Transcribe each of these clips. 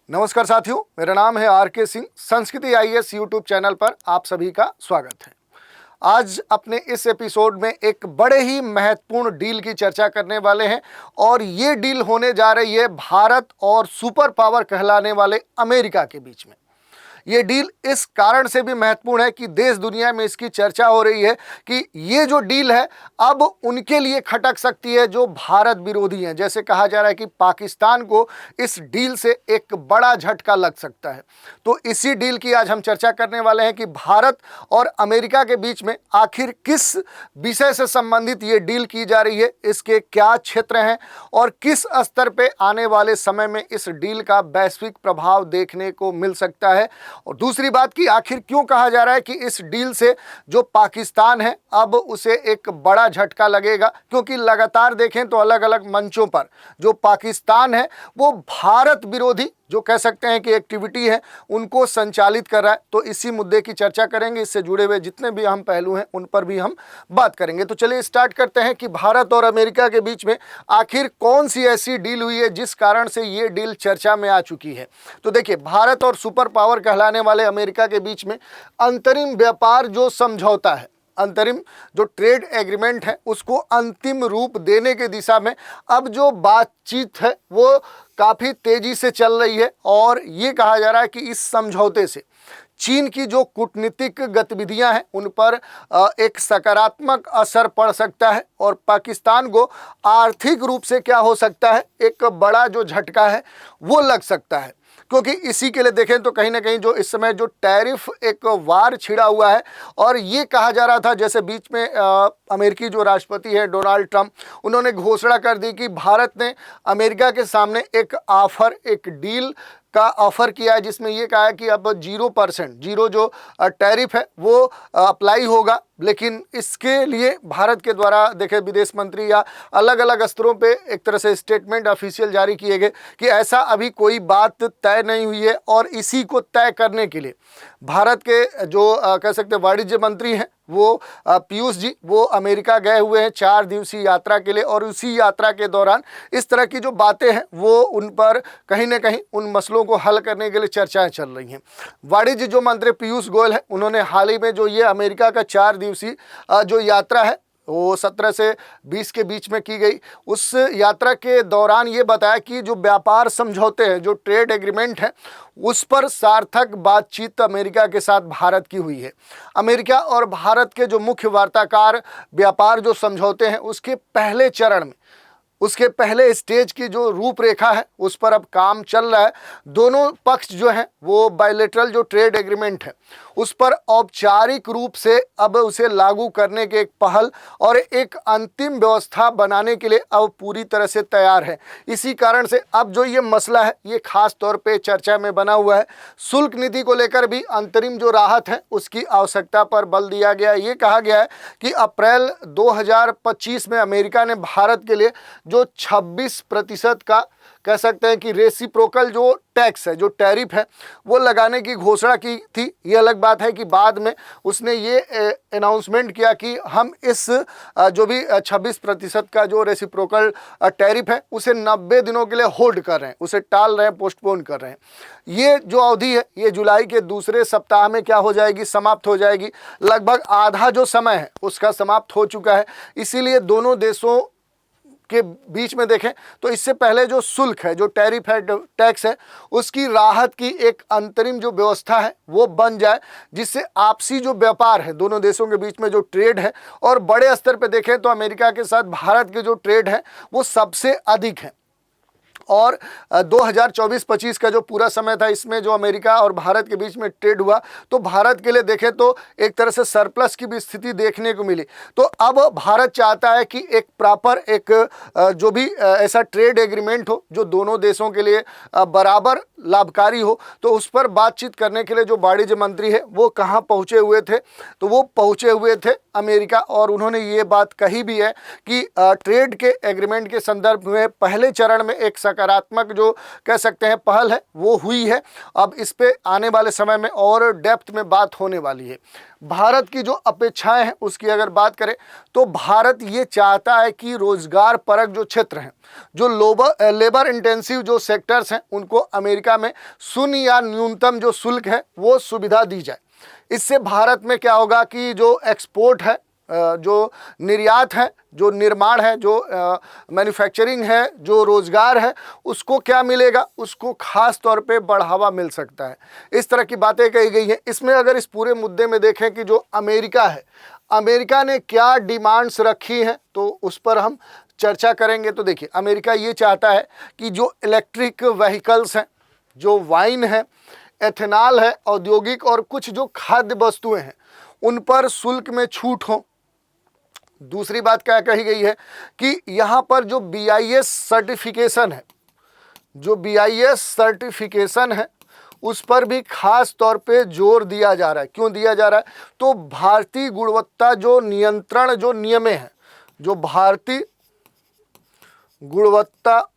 नमस्कार साथियों, मेरा नाम है आर के सिंह। संस्कृति आईएएस यूट्यूब चैनल पर आप सभी का स्वागत है। आज अपने इस एपिसोड में एक बड़े ही महत्वपूर्ण डील की चर्चा करने वाले हैं और ये डील होने जा रही है भारत और सुपर पावर कहलाने वाले अमेरिका के बीच में। ये डील इस कारण से भी महत्वपूर्ण है कि देश दुनिया में इसकी चर्चा हो रही है कि ये जो डील है अब उनके लिए खटक सकती है जो भारत विरोधी हैं। जैसे कहा जा रहा है कि पाकिस्तान को इस डील से एक बड़ा झटका लग सकता है। तो इसी डील की आज हम चर्चा करने वाले हैं कि भारत और अमेरिका के बीच में आखिर किस विषय से संबंधित ये डील की जा रही है, इसके क्या क्षेत्र हैं और किस स्तर पे आने वाले समय में इस डील का वैश्विक प्रभाव देखने को मिल सकता है। और दूसरी बात कि आखिर क्यों कहा जा रहा है कि इस डील से जो पाकिस्तान है अब उसे एक बड़ा झटका लगेगा, क्योंकि लगातार देखें तो अलग अलग मंचों पर जो पाकिस्तान है वो भारत विरोधी जो कह सकते हैं कि एक्टिविटी है उनको संचालित कर रहा है। तो इसी मुद्दे की चर्चा करेंगे, इससे जुड़े हुए जितने भी अहम पहलू हैं उन पर भी हम बात करेंगे। तो चलिए स्टार्ट करते हैं कि भारत और अमेरिका के बीच में आखिर कौन सी ऐसी डील हुई है जिस कारण से ये डील चर्चा में आ चुकी है। तो देखिए, भारत और सुपर पावर कहलाने वाले अमेरिका के बीच में अंतरिम व्यापार जो समझौता है, अंतरिम जो ट्रेड एग्रीमेंट है, उसको अंतिम रूप देने की दिशा में अब जो बातचीत है वो काफ़ी तेजी से चल रही है। और ये कहा जा रहा है कि इस समझौते से चीन की जो कूटनीतिक गतिविधियां हैं उन पर एक सकारात्मक असर पड़ सकता है और पाकिस्तान को आर्थिक रूप से क्या हो सकता है, एक बड़ा जो झटका है वो लग सकता है। क्योंकि इसी के लिए देखें तो कहीं ना कहीं जो इस समय जो टैरिफ एक वार छिड़ा हुआ है और ये कहा जा रहा था, जैसे बीच में अमेरिकी जो राष्ट्रपति है डोनाल्ड ट्रंप, उन्होंने घोषणा कर दी कि भारत ने अमेरिका के सामने एक ऑफर, एक डील का ऑफर किया है जिसमें ये कहा है कि अब 0% जीरो जो टैरिफ है वो अप्लाई होगा। लेकिन इसके लिए भारत के द्वारा देखे विदेश मंत्री या अलग अलग स्तरों पे एक तरह से स्टेटमेंट ऑफिशियल जारी किए गए कि ऐसा अभी कोई बात तय नहीं हुई है। और इसी को तय करने के लिए भारत के जो कह सकते वाणिज्य मंत्री हैं वो पीयूष जी वो अमेरिका गए हुए हैं 4 दिवसीय यात्रा के लिए। और उसी यात्रा के दौरान इस तरह की जो बातें हैं वो उन पर कहीं ना कहीं उन मसलों को हल करने के लिए चर्चाएं चल रही हैं। वाणिज्य जो मंत्री पीयूष गोयल है, उन्होंने हाल ही में जो ये अमेरिका का 4 दिवसीय जो यात्रा है वो 17 से 20 के बीच में की गई, उस यात्रा के दौरान ये बताया कि जो व्यापार समझौते हैं, जो ट्रेड एग्रीमेंट है, उस पर सार्थक बातचीत अमेरिका के साथ भारत की हुई है। अमेरिका और भारत के जो मुख्य वार्ताकार व्यापार जो समझौते हैं उसके पहले चरण में, उसके पहले स्टेज की जो रूपरेखा है उस पर अब काम चल रहा है। दोनों पक्ष जो हैं वो बायलैटरल जो ट्रेड एग्रीमेंट है उस पर औपचारिक रूप से अब उसे लागू करने के एक पहल और एक अंतिम व्यवस्था बनाने के लिए अब पूरी तरह से तैयार है। इसी कारण से अब जो ये मसला है ये खास तौर पे चर्चा में बना हुआ है। शुल्क नीति को लेकर भी अंतरिम जो राहत है उसकी आवश्यकता पर बल दिया गया है। ये कहा गया है कि अप्रैल 2025 में अमेरिका ने भारत के लिए जो 26% का कह सकते हैं कि रेसिप्रोकल जो टैक्स है, जो टैरिफ है, वो लगाने की घोषणा की थी। ये अलग बात है कि बाद में उसने ये अनाउंसमेंट किया कि हम इस जो भी 26% का जो रेसिप्रोकल टैरिफ है उसे 90 दिनों के लिए होल्ड कर रहे हैं, उसे टाल रहे हैं, पोस्टपोन कर रहे हैं। ये जो अवधि है ये जुलाई के दूसरे सप्ताह में क्या हो जाएगी, समाप्त हो जाएगी। लगभग आधा जो समय है उसका समाप्त हो चुका है। इसीलिए दोनों देशों के बीच में देखें तो इससे पहले जो शुल्क है, जो टैरिफ है, टैक्स है, उसकी राहत की एक अंतरिम जो व्यवस्था है वो बन जाए, जिससे आपसी जो व्यापार है दोनों देशों के बीच में जो ट्रेड है, और बड़े स्तर पे देखें तो अमेरिका के साथ भारत के जो ट्रेड है वो सबसे अधिक है। और 2024-25 का जो पूरा समय था इसमें जो अमेरिका और भारत के बीच में ट्रेड हुआ तो भारत के लिए देखें तो एक तरह से सरप्लस की भी स्थिति देखने को मिली। तो अब भारत चाहता है कि एक प्रॉपर एक जो भी ऐसा ट्रेड एग्रीमेंट हो जो दोनों देशों के लिए बराबर लाभकारी हो। तो उस पर बातचीत करने के लिए जो वाणिज्य मंत्री है वो कहाँ पहुँचे हुए थे, तो वो पहुँचे हुए थे अमेरिका। और उन्होंने ये बात कही भी है कि ट्रेड के एग्रीमेंट के संदर्भ में पहले चरण में एक सकारात्मक जो कह सकते हैं पहल है वो हुई है। अब इस पे आने वाले समय में और डेप्थ में बात होने वाली है। भारत की जो अपेक्षाएं हैं उसकी अगर बात करें तो भारत ये चाहता है कि रोजगार परक जो क्षेत्र हैं, जो लेबर इंटेंसिव जो सेक्टर्स हैं, उनको अमेरिका में शून्य या न्यूनतम जो शुल्क है वो सुविधा दी जाए। इससे भारत में क्या होगा कि जो एक्सपोर्ट है, जो निर्यात है, जो निर्माण है, जो मैन्युफैक्चरिंग है, जो रोजगार है, उसको क्या मिलेगा, उसको खास तौर पे बढ़ावा मिल सकता है। इस तरह की बातें कही गई हैं। इसमें अगर इस पूरे मुद्दे में देखें कि जो अमेरिका है, अमेरिका ने क्या डिमांड्स रखी हैं तो उस पर हम चर्चा करेंगे। तो देखिए, अमेरिका ये चाहता है कि जो इलेक्ट्रिक व्हीकल्स हैं, जो वाइन है, एथेनॉल है, औद्योगिक और कुछ जो खाद्य वस्तुएं हैं, उन पर शुल्क में छूट हो। दूसरी बात क्या कही गई है कि यहाँ पर जो BIS सर्टिफिकेशन है, जो BIS सर्टिफिकेशन है, उस पर भी खास तौर पे जोर दिया जा रहा है। क्यों दिया जा रहा है? तो भारतीय गुणवत्ता जो नियंत्रण जो नियमें हैं, जो भारतीय गुणवत्ता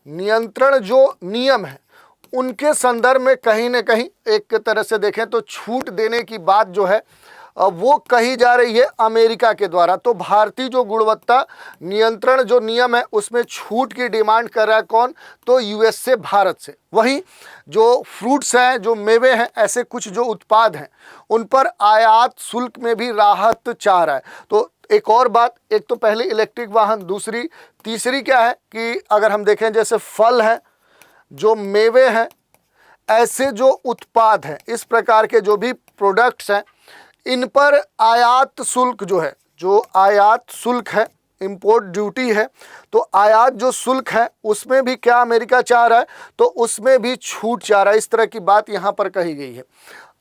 नियंत्रण जो नियम है, उनके संदर्भ में कहीं ना कहीं एक तरह से देखें तो छूट देने की बात जो है वो कही जा रही है अमेरिका के द्वारा। तो भारतीय जो गुणवत्ता नियंत्रण जो नियम है उसमें छूट की डिमांड कर रहा है कौन? तो US से, भारत से। वहीं जो फ्रूट्स हैं, जो मेवे हैं, ऐसे कुछ जो उत्पाद हैं, उन पर आयात शुल्क में भी राहत चाह रहा है। तो एक और बात, एक तो पहले इलेक्ट्रिक वाहन, दूसरी तीसरी क्या है कि अगर हम देखें जैसे फल हैं, जो मेवे हैं, ऐसे जो उत्पाद हैं, इस प्रकार के जो भी प्रोडक्ट्स हैं, इन पर आयात शुल्क जो है, जो आयात शुल्क है, इंपोर्ट ड्यूटी है, तो आयात जो शुल्क है उसमें भी क्या अमेरिका चाह रहा है? तो उसमें भी छूट चाह रहा है। इस तरह की बात यहाँ पर कही गई है।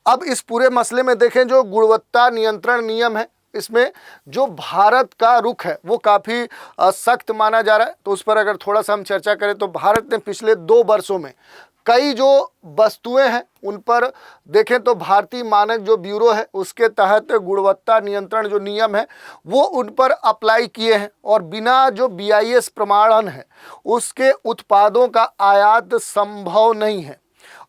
अब इस पूरे मसले में देखें, जो गुणवत्ता नियंत्रण नियम है, इसमें जो भारत का रुख है वो काफ़ी सख्त माना जा रहा है। तो उस पर अगर थोड़ा सा हम चर्चा करें तो भारत ने पिछले 2 वर्षों में कई जो वस्तुएं हैं उन पर देखें तो भारतीय मानक जो ब्यूरो है उसके तहत गुणवत्ता नियंत्रण जो नियम है वो उन पर अप्लाई किए हैं, और बिना जो BIS प्रमाणन है उसके उत्पादों का आयात संभव नहीं है।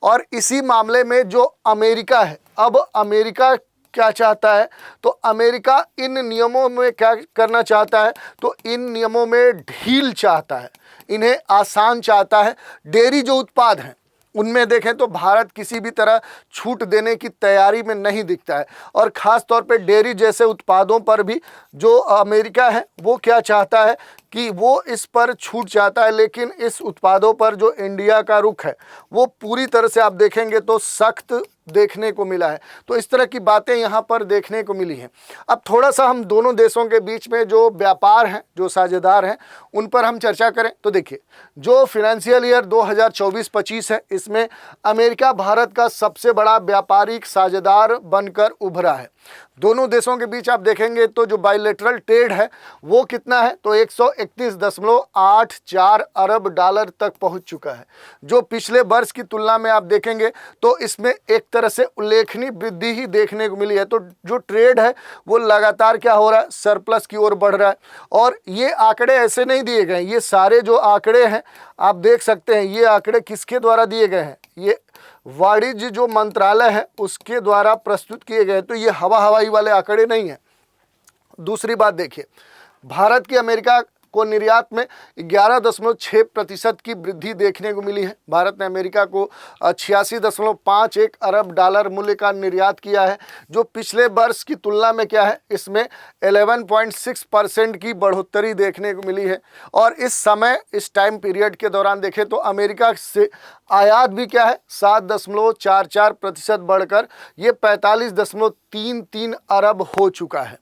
और इसी मामले में जो अमेरिका है, अब अमेरिका क्या चाहता है? तो अमेरिका इन नियमों में क्या करना चाहता है? तो इन नियमों में ढील चाहता है, इन्हें आसान चाहता है। डेयरी जो उत्पाद हैं उनमें देखें तो भारत किसी भी तरह छूट देने की तैयारी में नहीं दिखता है, और ख़ास तौर पे डेयरी जैसे उत्पादों पर भी जो अमेरिका है वो क्या चाहता है कि वो इस पर छूट चाहता है। लेकिन इस उत्पादों पर जो इंडिया का रुख है वो पूरी तरह से आप देखेंगे तो सख्त देखने को मिला है। तो इस तरह की बातें यहाँ पर देखने को मिली हैं। अब थोड़ा सा हम दोनों देशों के बीच में जो व्यापार हैं, जो साझेदार हैं, उन पर हम चर्चा करें तो देखिए, जो फिनेंशियल ईयर 2024-25 है, इसमें अमेरिका भारत का सबसे बड़ा व्यापारिक साझेदार बनकर उभरा है। दोनों देशों के बीच आप देखेंगे तो जो बायलैटरल ट्रेड है वो कितना है? तो 131.84 अरब डॉलर तक पहुंच चुका है, जो पिछले वर्ष की तुलना में आप देखेंगे तो इसमें एक तरह से उल्लेखनीय वृद्धि ही देखने को मिली है। तो जो ट्रेड है वो लगातार क्या हो रहा है? सरप्लस की ओर बढ़ रहा है। और ये आंकड़े ऐसे नहीं दिए गए, ये सारे जो आंकड़े हैं आप देख सकते हैं, ये आंकड़े किसके द्वारा दिए गए हैं? ये वाणिज्य जो मंत्रालय है उसके द्वारा प्रस्तुत किए गए। तो ये हवाई वाले आंकड़े नहीं हैं। दूसरी बात देखिए, भारत की अमेरिका को निर्यात में 11.6% की वृद्धि देखने को मिली है। भारत ने अमेरिका को 86.51 अरब डॉलर मूल्य का निर्यात किया है, जो पिछले वर्ष की तुलना में क्या है? इसमें 11.6% की बढ़ोतरी देखने को मिली है। और इस समय, इस टाइम पीरियड के दौरान देखें तो अमेरिका से आयात भी क्या है? 7.44% बढ़कर ये 45.33 अरब हो चुका है।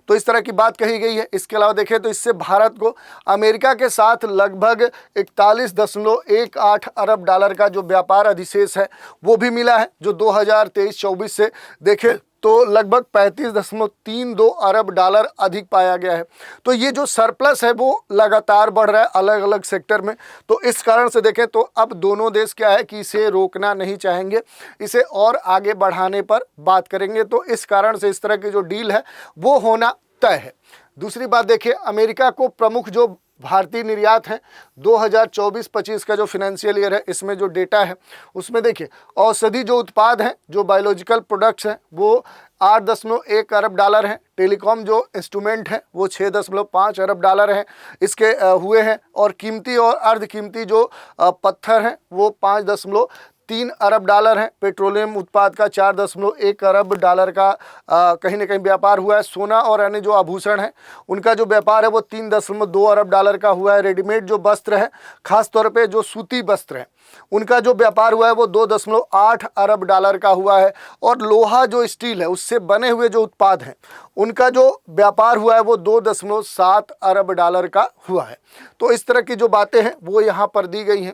तो इस तरह की बात कही गई है। इसके अलावा देखें तो इससे भारत को अमेरिका के साथ लगभग 41.18 अरब डॉलर का जो व्यापार अधिशेष है वो भी मिला है, जो 2023-24 से देखें तो लगभग 35.32 अरब डॉलर अधिक पाया गया है। तो ये जो सरप्लस है वो लगातार बढ़ रहा है अलग अलग सेक्टर में। तो इस कारण से देखें तो अब दोनों देश क्या है कि इसे रोकना नहीं चाहेंगे, इसे और आगे बढ़ाने पर बात करेंगे। तो इस कारण से इस तरह की जो डील है वो होना तय है। दूसरी बात देखिए, अमेरिका को प्रमुख जो भारतीय निर्यात है 2024-25 का जो फाइनेंशियल ईयर है, इसमें जो डेटा है उसमें देखिए औषधि जो उत्पाद हैं, जो बायोलॉजिकल प्रोडक्ट्स हैं, वो 8.1 अरब डॉलर हैं। टेलीकॉम जो इंस्ट्रूमेंट है वो 6.5 अरब डॉलर हैं इसके हुए हैं। और कीमती और अर्ध कीमती जो पत्थर हैं वो 5.3 अरब डॉलर हैं। पेट्रोलियम उत्पाद का 4.1 अरब डॉलर का कहीं ना कहीं व्यापार हुआ है। सोना और अन्य जो आभूषण हैं उनका जो व्यापार है वो 3.2 अरब डॉलर का हुआ है। रेडीमेड जो वस्त्र है, खास तौर पे जो सूती वस्त्र हैं, उनका जो व्यापार हुआ है वो 2.8 अरब डॉलर का हुआ है। और लोहा जो स्टील है उससे बने हुए जो उत्पाद हैं उनका जो व्यापार हुआ है वो 2.7 अरब डॉलर का हुआ है। तो इस तरह की जो बातें हैं वो यहाँ पर दी गई हैं।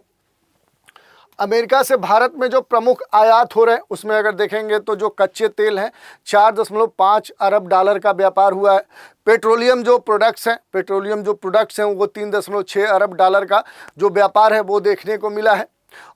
अमेरिका से भारत में जो प्रमुख आयात हो रहे हैं उसमें अगर देखेंगे तो जो कच्चे तेल हैं 4.5 अरब डॉलर का व्यापार हुआ है। पेट्रोलियम जो प्रोडक्ट्स हैं वो 3.6 अरब डॉलर का जो व्यापार है वो देखने को मिला है।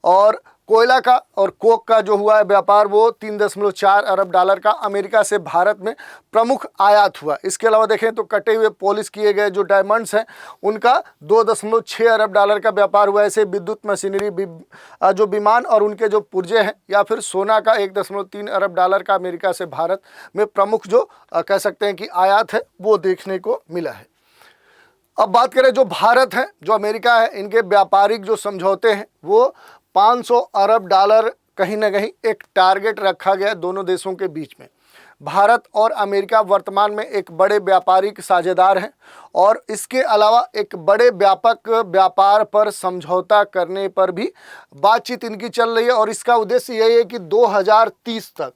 और कोयला का और कोक का जो हुआ है व्यापार वो 3.4 अरब डॉलर का अमेरिका से भारत में प्रमुख आयात हुआ। इसके अलावा देखें तो कटे हुए पॉलिश किए गए जो डायमंड्स हैं उनका 2.6 अरब डॉलर का व्यापार हुआ। ऐसे विद्युत मशीनरी, जो विमान और उनके जो पुर्जे हैं, या फिर सोना का 1.3 अरब डॉलर का अमेरिका से भारत में प्रमुख जो कह सकते हैं कि आयात है वो देखने को मिला है। अब बात करें जो भारत है, जो अमेरिका है, इनके व्यापारिक जो समझौते हैं वो 500 अरब डॉलर कहीं ना कहीं एक टारगेट रखा गया है दोनों देशों के बीच में। भारत और अमेरिका वर्तमान में एक बड़े व्यापारिक साझेदार हैं और इसके अलावा एक बड़े व्यापक व्यापार पर समझौता करने पर भी बातचीत इनकी चल रही है। और इसका उद्देश्य यही है कि 2030 तक,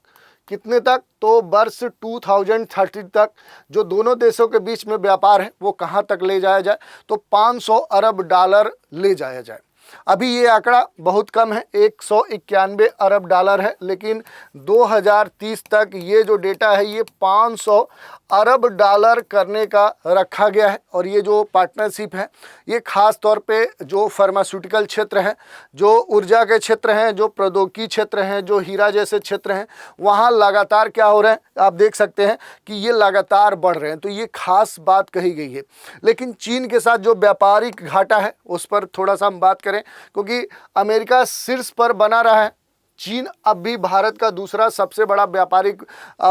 कितने तक, तो वर्ष 2030 तक जो दोनों देशों के बीच में व्यापार है वो कहाँ तक ले जाया जाए, तो 500 अरब डॉलर ले जाया जाए। अभी ये आंकड़ा बहुत कम है, 191 अरब डॉलर है, लेकिन 2030 तक ये जो डेटा है ये 500 अरब डॉलर करने का रखा गया है। और ये जो पार्टनरशिप है ये खास तौर पे जो फार्मास्यूटिकल क्षेत्र है, जो ऊर्जा के क्षेत्र हैं, जो प्रौद्योगिकी क्षेत्र हैं, जो हीरा जैसे क्षेत्र हैं, वहाँ लगातार क्या हो रहे हैं, आप देख सकते हैं कि ये लगातार बढ़ रहे हैं। तो ये खास बात कही गई है। लेकिन चीन के साथ जो व्यापारिक घाटा है उस पर थोड़ा सा हम बात करें, क्योंकि अमेरिका शीर्ष पर बना रहा है, चीन अब भी भारत का दूसरा सबसे बड़ा व्यापारिक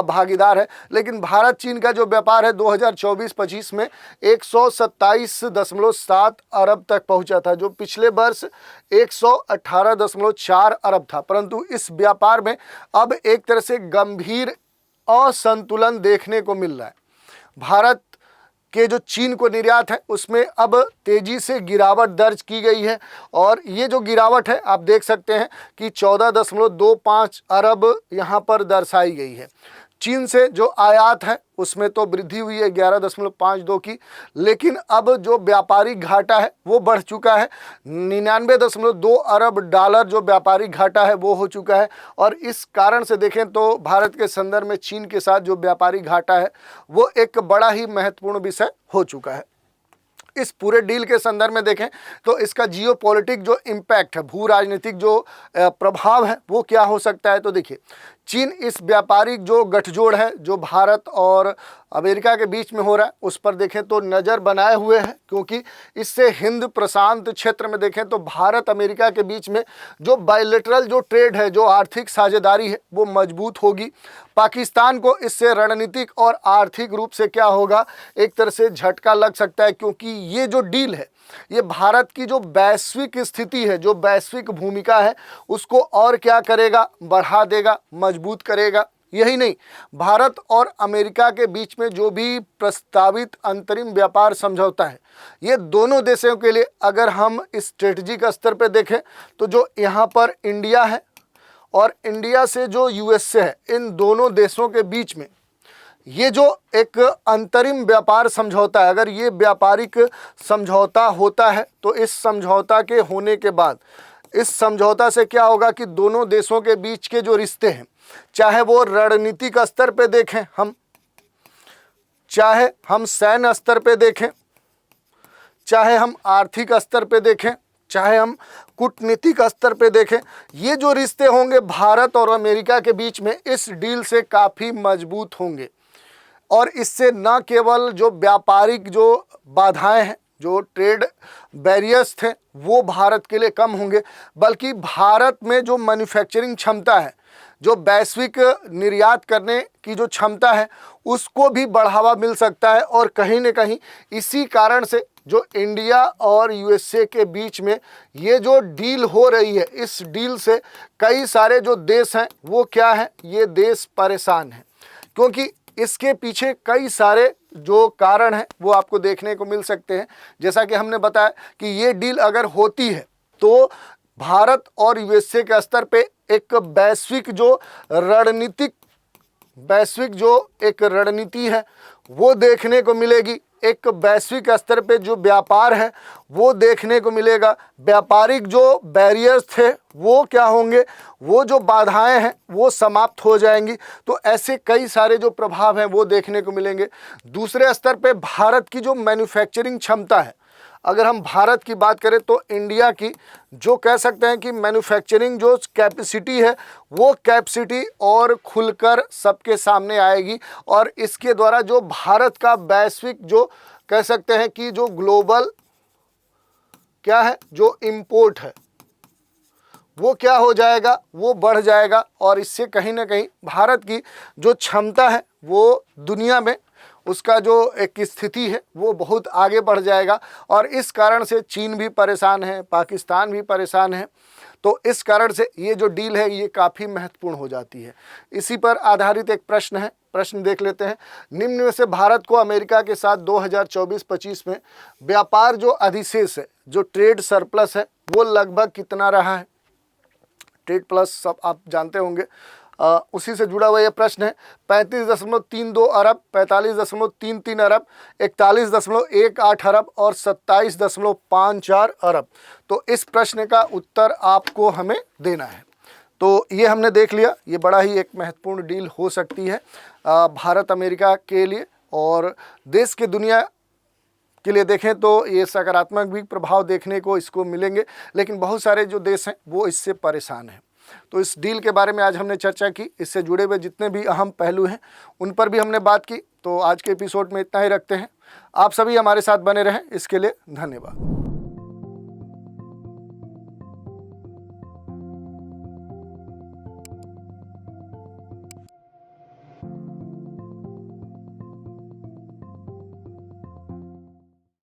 भागीदार है। लेकिन भारत चीन का जो व्यापार है 2024-25 में 127.7 अरब तक पहुंचा था, जो पिछले वर्ष 118.4 अरब था। परंतु इस व्यापार में अब एक तरह से गंभीर असंतुलन देखने को मिल रहा है। भारत के जो चीन को निर्यात है उसमें अब तेजी से गिरावट दर्ज की गई है। और ये जो गिरावट है आप देख सकते हैं कि 14.25 अरब यहाँ पर दर्शाई गई है। चीन से जो आयात है उसमें तो वृद्धि हुई है 11.52 की, लेकिन अब जो व्यापारिक घाटा है वो बढ़ चुका है, 99.2 अरब डॉलर जो व्यापारिक घाटा है वो हो चुका है। और इस कारण से देखें तो भारत के संदर्भ में चीन के साथ जो व्यापारिक घाटा है वो एक बड़ा ही महत्वपूर्ण विषय हो चुका है। इस पूरे डील के संदर्भ में देखें तो इसका जियोपॉलिटिक जो इम्पैक्ट है, भू राजनीतिक जो प्रभाव है वो क्या हो सकता है। तो देखिए, चीन इस व्यापारिक जो गठजोड़ है जो भारत और अमेरिका के बीच में हो रहा है उस पर देखें तो नज़र बनाए हुए है, क्योंकि इससे हिंद प्रशांत क्षेत्र में देखें तो भारत अमेरिका के बीच में जो बायलैटरल जो ट्रेड है, जो आर्थिक साझेदारी है वो मजबूत होगी। पाकिस्तान को इससे रणनीतिक और आर्थिक रूप से क्या होगा, एक तरह से झटका लग सकता है, क्योंकि ये जो डील है ये भारत की जो वैश्विक स्थिति है, जो वैश्विक भूमिका है उसको और क्या करेगा, बढ़ा देगा, मजबूत करेगा। यही नहीं, भारत और अमेरिका के बीच में जो भी प्रस्तावित अंतरिम व्यापार समझौता है ये दोनों देशों के लिए, अगर हम स्ट्रेटजिक स्तर पर देखें तो जो यहाँ पर इंडिया है और इंडिया से जो यूएसए है, इन दोनों देशों के बीच में ये जो एक अंतरिम व्यापार समझौता है, अगर ये व्यापारिक समझौता होता है तो इस समझौता के होने के बाद इस समझौता से क्या होगा कि दोनों देशों के बीच के जो रिश्ते हैं, चाहे वो रणनीतिक स्तर पे देखें हम, चाहे हम सैन्य स्तर पे देखें, चाहे हम आर्थिक स्तर पे देखें, चाहे हम कूटनीतिक स्तर पे देखें, ये जो रिश्ते होंगे भारत और अमेरिका के बीच में इस डील से काफ़ी मजबूत होंगे। और इससे न केवल जो व्यापारिक जो बाधाएं हैं जो ट्रेड बैरियर्स थे वो भारत के लिए कम होंगे, बल्कि भारत में जो मैन्युफैक्चरिंग क्षमता है, जो वैश्विक निर्यात करने की जो क्षमता है, उसको भी बढ़ावा मिल सकता है। और कहीं न कहीं इसी कारण से जो इंडिया और यूएसए के बीच में ये जो डील हो रही है, इस डील से कई सारे जो देश हैं वो क्या है, ये देश परेशान हैं, क्योंकि इसके पीछे कई सारे जो कारण हैं वो आपको देखने को मिल सकते हैं। जैसा कि हमने बताया कि ये डील अगर होती है तो भारत और यूएसए के स्तर पे एक वैश्विक जो रणनीति है वो देखने को मिलेगी। एक वैश्विक स्तर पे जो व्यापार है वो देखने को मिलेगा। व्यापारिक जो बैरियर्स थे वो क्या होंगे, वो जो बाधाएं हैं वो समाप्त हो जाएंगी। तो ऐसे कई सारे जो प्रभाव हैं वो देखने को मिलेंगे। दूसरे स्तर पे भारत की जो मैन्युफैक्चरिंग क्षमता है, अगर हम भारत की बात करें तो इंडिया की जो कह सकते हैं कि मैन्युफैक्चरिंग जो कैपेसिटी है वो कैपेसिटी और खुलकर सबके सामने आएगी। और इसके द्वारा जो भारत का वैश्विक जो कह सकते हैं कि जो ग्लोबल क्या है, जो इंपोर्ट है वो क्या हो जाएगा, वो बढ़ जाएगा। और इससे कहीं ना कहीं भारत की जो क्षमता है वो दुनिया में उसका जो एक स्थिति है वो बहुत आगे बढ़ जाएगा। और इस कारण से चीन भी परेशान है, पाकिस्तान भी परेशान है। तो इस कारण से ये जो डील है ये काफ़ी महत्वपूर्ण हो जाती है। इसी पर आधारित एक प्रश्न है, प्रश्न देख लेते हैं। निम्न में से भारत को अमेरिका के साथ 2024-25 में व्यापार जो अधिशेष है, जो ट्रेड सरप्लस है, वो लगभग कितना रहा है। ट्रेड प्लस सब आप जानते होंगे, उसी से जुड़ा हुआ ये प्रश्न है। 35.32 अरब, 45.33 अरब, 41.18 अरब और 27.54 अरब। तो इस प्रश्न का उत्तर आपको हमें देना है। तो ये हमने देख लिया, ये बड़ा ही एक महत्वपूर्ण डील हो सकती है भारत अमेरिका के लिए। और देश के दुनिया के लिए देखें तो ये सकारात्मक भी प्रभाव देखने को इसको मिलेंगे, लेकिन बहुत सारे जो देश हैं वो इससे परेशान हैं। तो इस डील के बारे में आज हमने चर्चा की, इससे जुड़े हुए जितने भी अहम पहलू हैं उन पर भी हमने बात की। तो आज के एपिसोड में इतना ही रखते हैं। आप सभी हमारे साथ बने रहें, इसके लिए धन्यवाद।